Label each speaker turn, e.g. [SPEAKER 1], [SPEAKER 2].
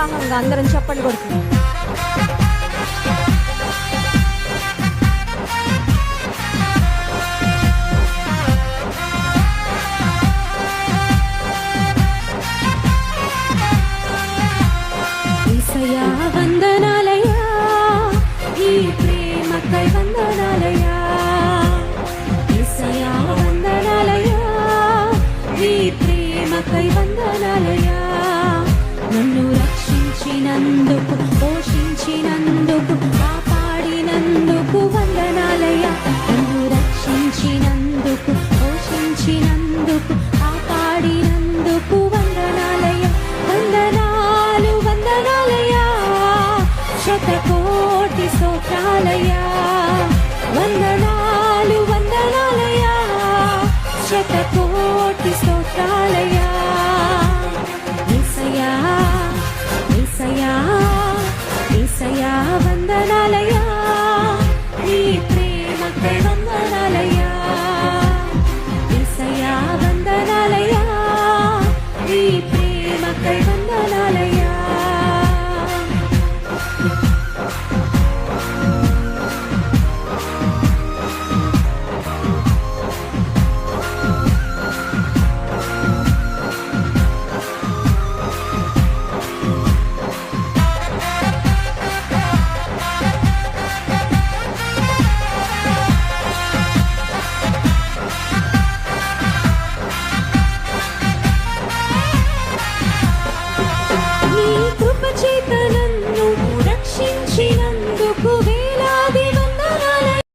[SPEAKER 1] ఉత్సాహంగా అందరం చప్పట్లు కొడుతున్నాం.
[SPEAKER 2] యేసయ్యా వందనాలయ్యా, ఈ ప్రేమకై వందనాలయ్యా. యేసయ్యా వందనాలయ్యా, ఈ ప్రేమకై వందనాలయ్యా. నన్ను రక్షించినందుకు, పోషించినందుకు, కాపాడినందుకు వందనాలయ్యా. నన్ను రక్షించినందుకు, పోషించినందుకు, కాపాడినందుకు వందనాలయ్యా. వందనాలు వందనాలయ్యా, శతకోటి స్తోత్రాలయ్యా.